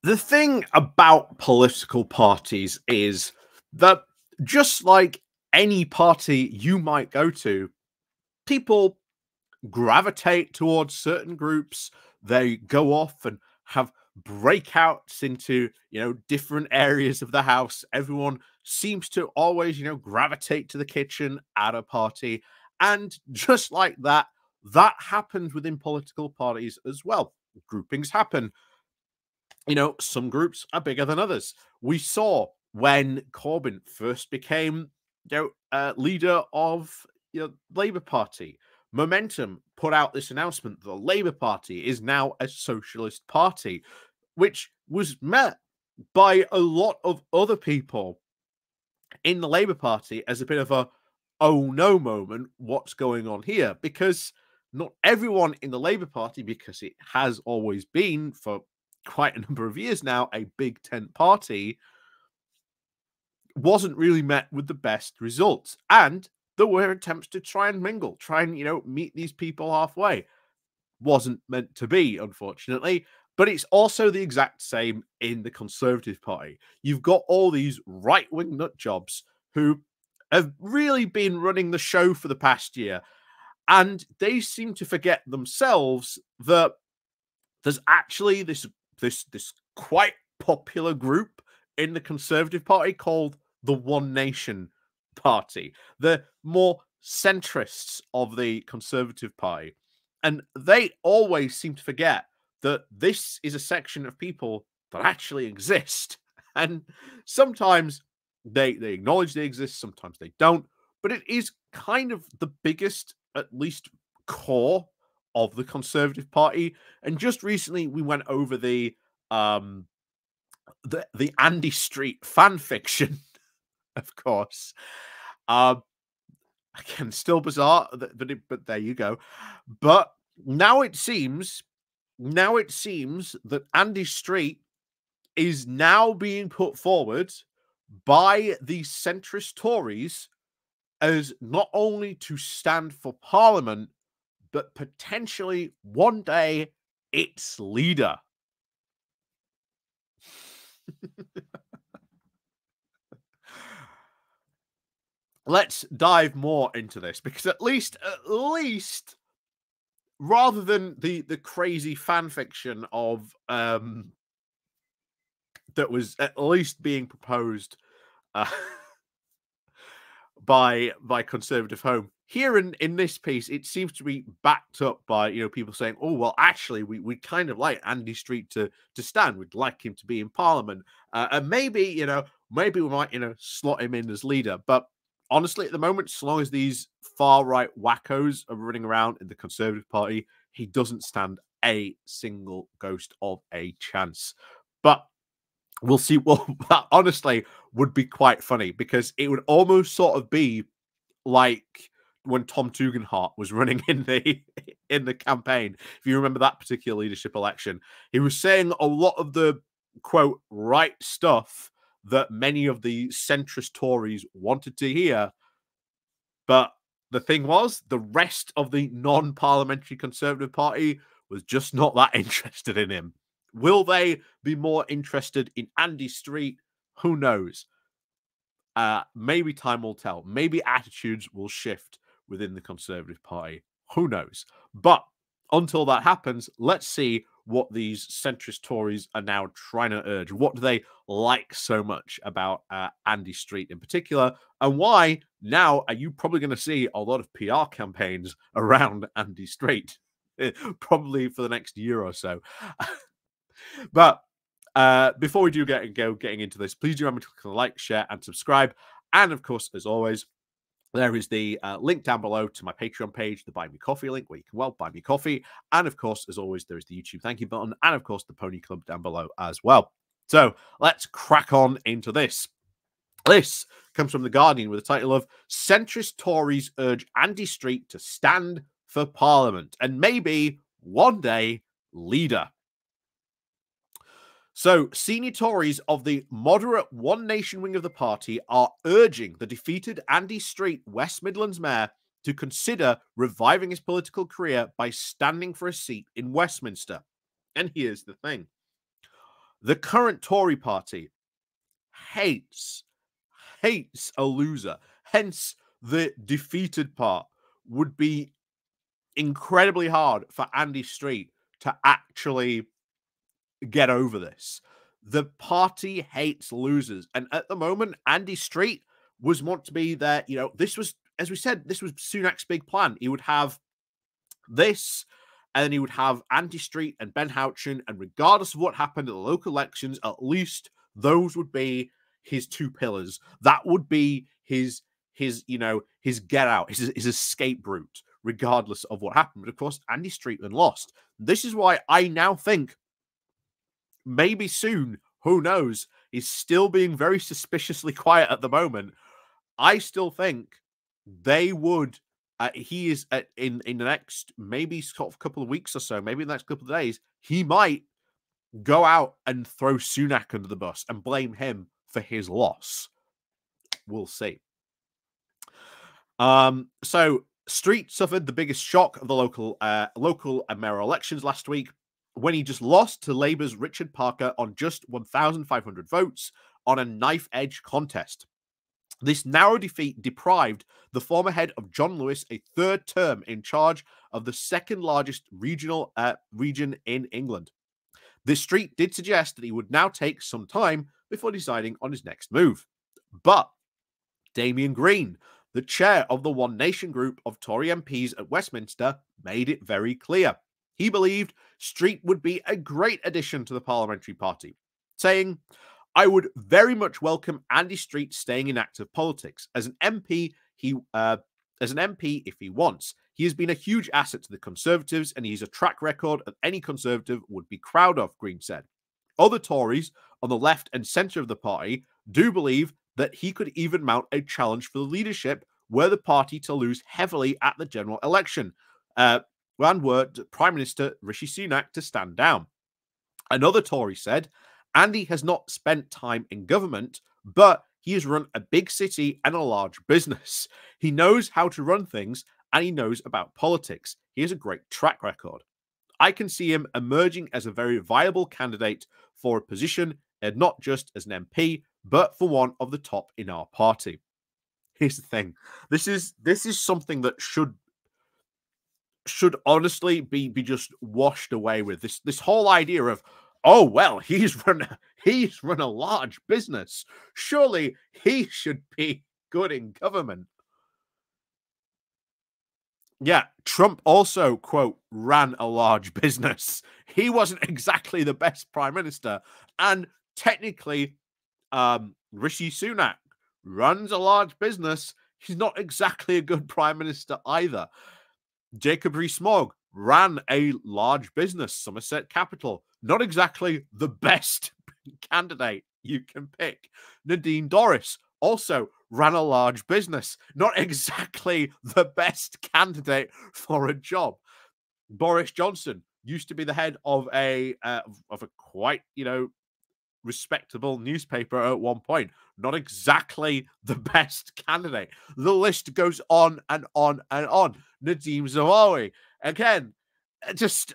The thing about political parties is that just like any party you might go to, people gravitate towards certain groups. They go off and have breakouts into, different areas of the house. Everyone seems to always, gravitate to the kitchen at a party. And just like that, that happens within political parties as well. Groupings happen. Some groups are bigger than others. We saw when Corbyn first became, leader of Labour Party. Momentum put out this announcement that the Labour Party is now a socialist party, which was met by a lot of other people in the Labour Party as a bit of a oh no moment. What's going on here? Because not everyone in the Labour Party, because it has always been for quite a number of years now a big tent party, wasn't really met with the best results. And there were attempts to try and mingle, try and, meet these people halfway. Wasn't meant to be, unfortunately. But it's also the exact same in the Conservative Party. You've got all these right-wing nut jobs who have really been running the show for the past year. And they seem to forget themselves that there's actually this quite popular group in the Conservative Party called the One Nation Party, the more centrists of the Conservative Party. And they always seem to forget that this is a section of people that actually exist. And sometimes they acknowledge they exist, sometimes they don't. But it is kind of the biggest, at least core of the Conservative Party. And just recently we went over the Andy Street fan fiction, of course. Again, still bizarre, but there you go. But now it seems that Andy Street is now being put forward by the centrist Tories as not only to stand for Parliament, but potentially one day its leader. Let's dive more into this, because at least rather than the crazy fan fiction of that was at least being proposed by Conservative Home, here in this piece, it seems to be backed up by people saying, oh well, actually we kind of like Andy Street to stand. We'd like him to be in Parliament, and maybe we might slot him in as leader. But honestly, at the moment, so long as these far right wackos are running around in the Conservative Party, he doesn't stand a single ghost of a chance. But we'll see. Well, that honestly would be quite funny, because it would almost sort of be like when Tom Tugendhat was running in the campaign. If you remember that particular leadership election, he was saying a lot of the quote right stuff that many of the centrist Tories wanted to hear. But the thing was, the rest of the non-parliamentary Conservative Party was just not that interested in him. Will they be more interested in Andy Street? Who knows? Maybe time will tell. Maybe attitudes will shift within the Conservative Party. Who knows? But until that happens, let's see what these centrist Tories are now trying to urge. What do they like so much about Andy Street in particular? And why now are you probably going to see a lot of PR campaigns around Andy Street? Probably for the next year or so. But before we do getting into this, please do remember to click like, share, and subscribe. And of course, as always, there is the link down below to my Patreon page, the Buy Me Coffee link, where you can buy me coffee. And of course, as always, there is the YouTube thank you button, and of course, the Pony Club down below as well. So let's crack on into this. This comes from The Guardian with the title of "Centrist Tories Urge Andy Street to Stand for Parliament and Maybe One Day Leader." So, senior Tories of the moderate One Nation wing of the party are urging the defeated Andy Street West Midlands mayor to consider reviving his political career by standing for a seat in Westminster. And here's the thing. The current Tory party hates a loser. Hence, the defeated part would be incredibly hard for Andy Street to actually get over this. The party hates losers. And at the moment, Andy Street was meant to be there. You know, this was, as we said, this was Sunak's big plan. He would have this, and then he would have Andy Street and Ben Houchin. And regardless of what happened at the local elections, at least those would be his two pillars. That would be his get out, his escape route, regardless of what happened. But of course, Andy Street then lost. This is why I now think maybe soon, who knows, he's still being very suspiciously quiet at the moment. I still think they would. He is in the next maybe sort of couple of weeks or so, maybe in the next couple of days, he might go out and throw Sunak under the bus and blame him for his loss. We'll see. So Street suffered the biggest shock of the local mayoral elections last week when he just lost to Labour's Richard Parker on just 1,500 votes on a knife-edge contest. This narrow defeat deprived the former head of John Lewis a third term in charge of the second largest region in England. This Street did suggest that he would now take some time before deciding on his next move. But Damien Green, the chair of the One Nation group of Tory MPs at Westminster, made it very clear. He believed Street would be a great addition to the parliamentary party, saying, "I would very much welcome Andy Street staying in active politics. As an MP, if he wants. He has been a huge asset to the Conservatives, and he has a track record that any Conservative would be proud of," Green said. Other Tories on the left and centre of the party do believe that he could even mount a challenge for the leadership were the party to lose heavily at the general election, and were Prime Minister Rishi Sunak to stand down. Another Tory said, "Andy has not spent time in government, but he has run a big city and a large business. He knows how to run things, and he knows about politics. He has a great track record. I can see him emerging as a very viable candidate for a position, and not just as an MP, but for one of the top in our party." Here's the thing. This is something that should honestly be just washed away with. This whole idea of, oh well, he's run a large business. Surely he should be good in government. Yeah, Trump also, quote, ran a large business. He wasn't exactly the best prime minister. And technically, Rishi Sunak runs a large business. He's not exactly a good prime minister either. Jacob Rees-Mogg ran a large business, Somerset Capital. Not exactly the best candidate you can pick. Nadine Dorries also ran a large business. Not exactly the best candidate for a job. Boris Johnson used to be the head of a quite, respectable newspaper at one point. Not exactly the best candidate. The list goes on and on and on. Nadeem Zawawi, again, just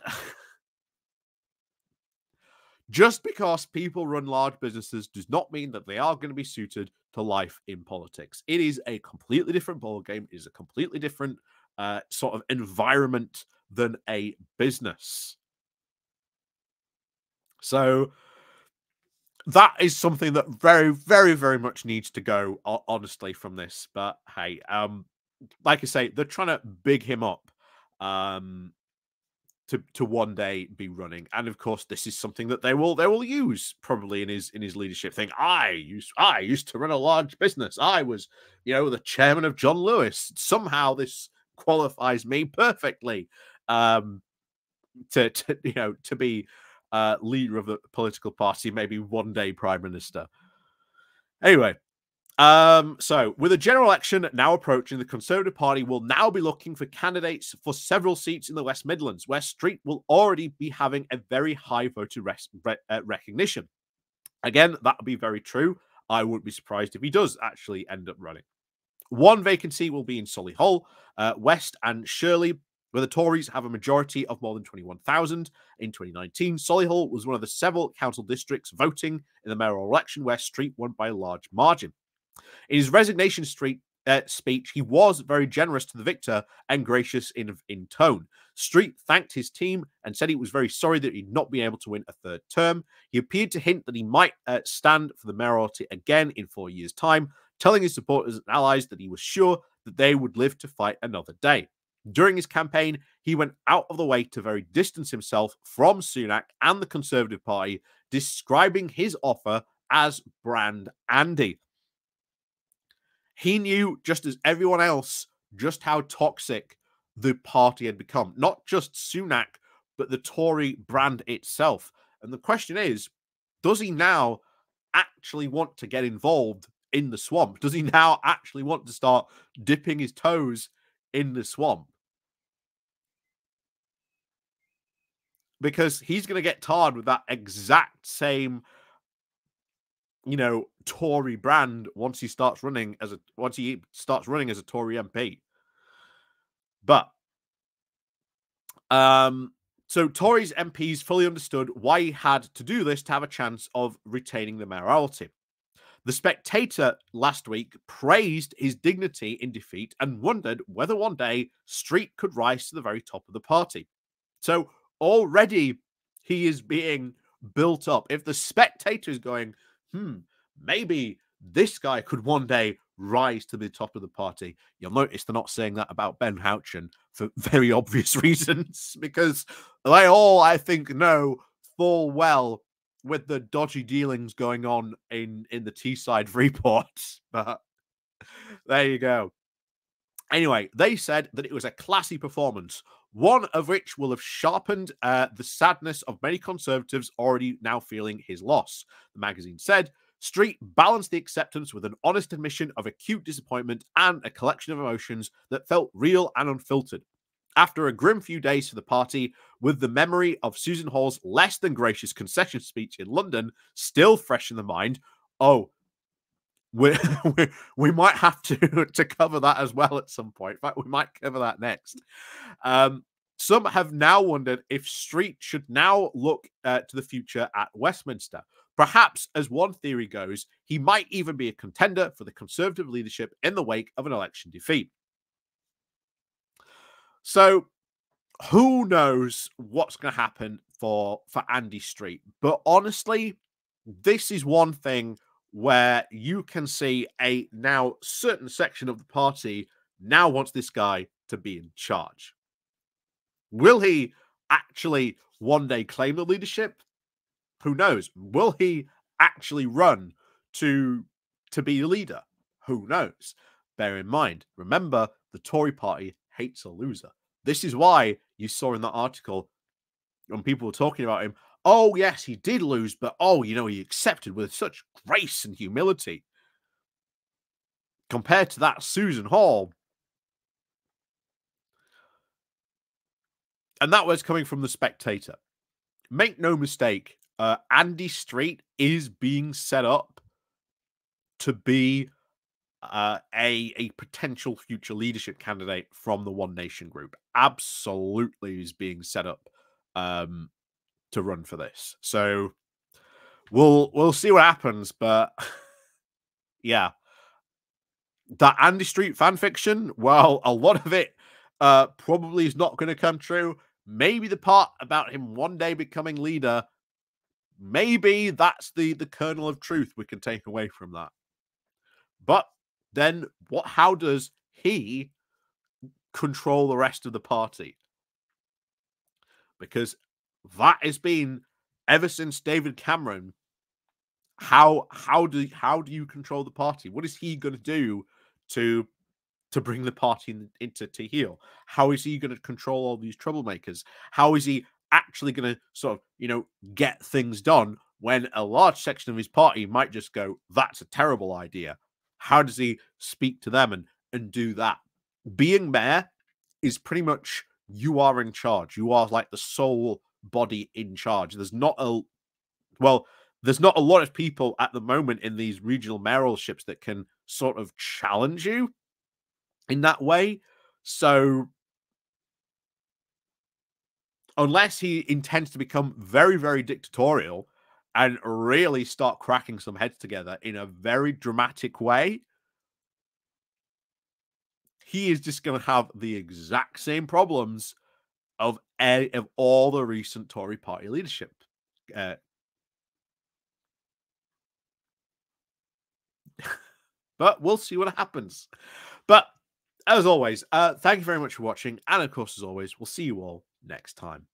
because people run large businesses does not mean that they are going to be suited to life in politics. It is a completely different ballgame. It is a completely different sort of environment than a business. So that is something that very, very, very much needs to go, honestly, from this. But hey, like I say, they're trying to big him up to one day be running, and of course, this is something that they will use probably in his leadership thing. I used to run a large business. I was, the chairman of John Lewis. Somehow, this qualifies me perfectly to be leader of the political party, maybe one day prime minister. Anyway, so with a general election now approaching, the Conservative Party will now be looking for candidates for several seats in the West Midlands, where Street will already be having a very high voter recognition. Again, that would be very true. I wouldn't be surprised if he does actually end up running. One vacancy will be in Solihull West and Shirley, Where the Tories have a majority of more than 21,000 in 2019, Solihull was one of the several council districts voting in the mayoral election where Street won by a large margin. In his resignation speech, he was very generous to the victor and gracious in tone. Street thanked his team and said he was very sorry that he'd not been able to win a third term. He appeared to hint that he might stand for the mayoralty again in 4 years' time, telling his supporters and allies that he was sure that they would live to fight another day. During his campaign, he went out of the way to very distance himself from Sunak and the Conservative Party, describing his offer as Brand Andy. He knew, just as everyone else, just how toxic the party had become. Not just Sunak, but the Tory brand itself. And the question is, does he now actually want to get involved in the swamp? Does he now actually want to start dipping his toes in the swamp? Because he's going to get tarred with that exact same, Tory brand once he starts running as a Tory MP. But so Tories MPs fully understood why he had to do this to have a chance of retaining the mayoralty. The Spectator last week praised his dignity in defeat and wondered whether one day Street could rise to the very top of the party. So already he is being built up. If the Spectator is going, maybe this guy could one day rise to the top of the party, you'll notice they're not saying that about Ben Houchen for very obvious reasons, because they all, I think, know full well with the dodgy dealings going on in the Teesside Freeport. But there you go. Anyway, they said that it was a classy performance, one of which will have sharpened the sadness of many Conservatives already now feeling his loss. The magazine said, Street balanced the acceptance with an honest admission of acute disappointment and a collection of emotions that felt real and unfiltered. After a grim few days for the party, with the memory of Susan Hall's less than gracious concession speech in London still fresh in the mind, we might have to cover that as well at some point. In fact, we might cover that next. Some have now wondered if Street should now look to the future at Westminster. Perhaps, as one theory goes, he might even be a contender for the Conservative leadership in the wake of an election defeat. So, who knows what's going to happen for Andy Street? But honestly, this is one thing where you can see a now certain section of the party now wants this guy to be in charge. Will he actually one day claim the leadership? Who knows? Will he actually run to be the leader? Who knows? Bear in mind, remember, the Tory party hates a loser. This is why you saw in that article when people were talking about him, oh, yes, he did lose, but he accepted with such grace and humility. Compared to that Susan Hall. And that was coming from the Spectator. Make no mistake, Andy Street is being set up to be a potential future leadership candidate from the One Nation group. Absolutely is being set up to run for this. So we'll see what happens, but yeah. That Andy Street fan fiction, well, a lot of it probably is not going to come true. Maybe the part about him one day becoming leader, maybe that's the kernel of truth we can take away from that. But then how does he control the rest of the party? Because that has been ever since David Cameron. How do you control the party? What is he going to do to bring the party into heel? How is he going to control all these troublemakers? How is he actually going to sort of, get things done when a large section of his party might just go, that's a terrible idea? How does he speak to them and do that? Being mayor is pretty much, you are in charge. You are like the sole body in charge. There's not a lot of people at the moment in these regional mayoralships that can sort of challenge you in that way. So unless he intends to become very, very dictatorial and really start cracking some heads together in a very dramatic way, he is just going to have the exact same problems of all the recent Tory party leadership. Uh, but we'll see what happens. But as always, thank you very much for watching. And of course, as always, we'll see you all next time.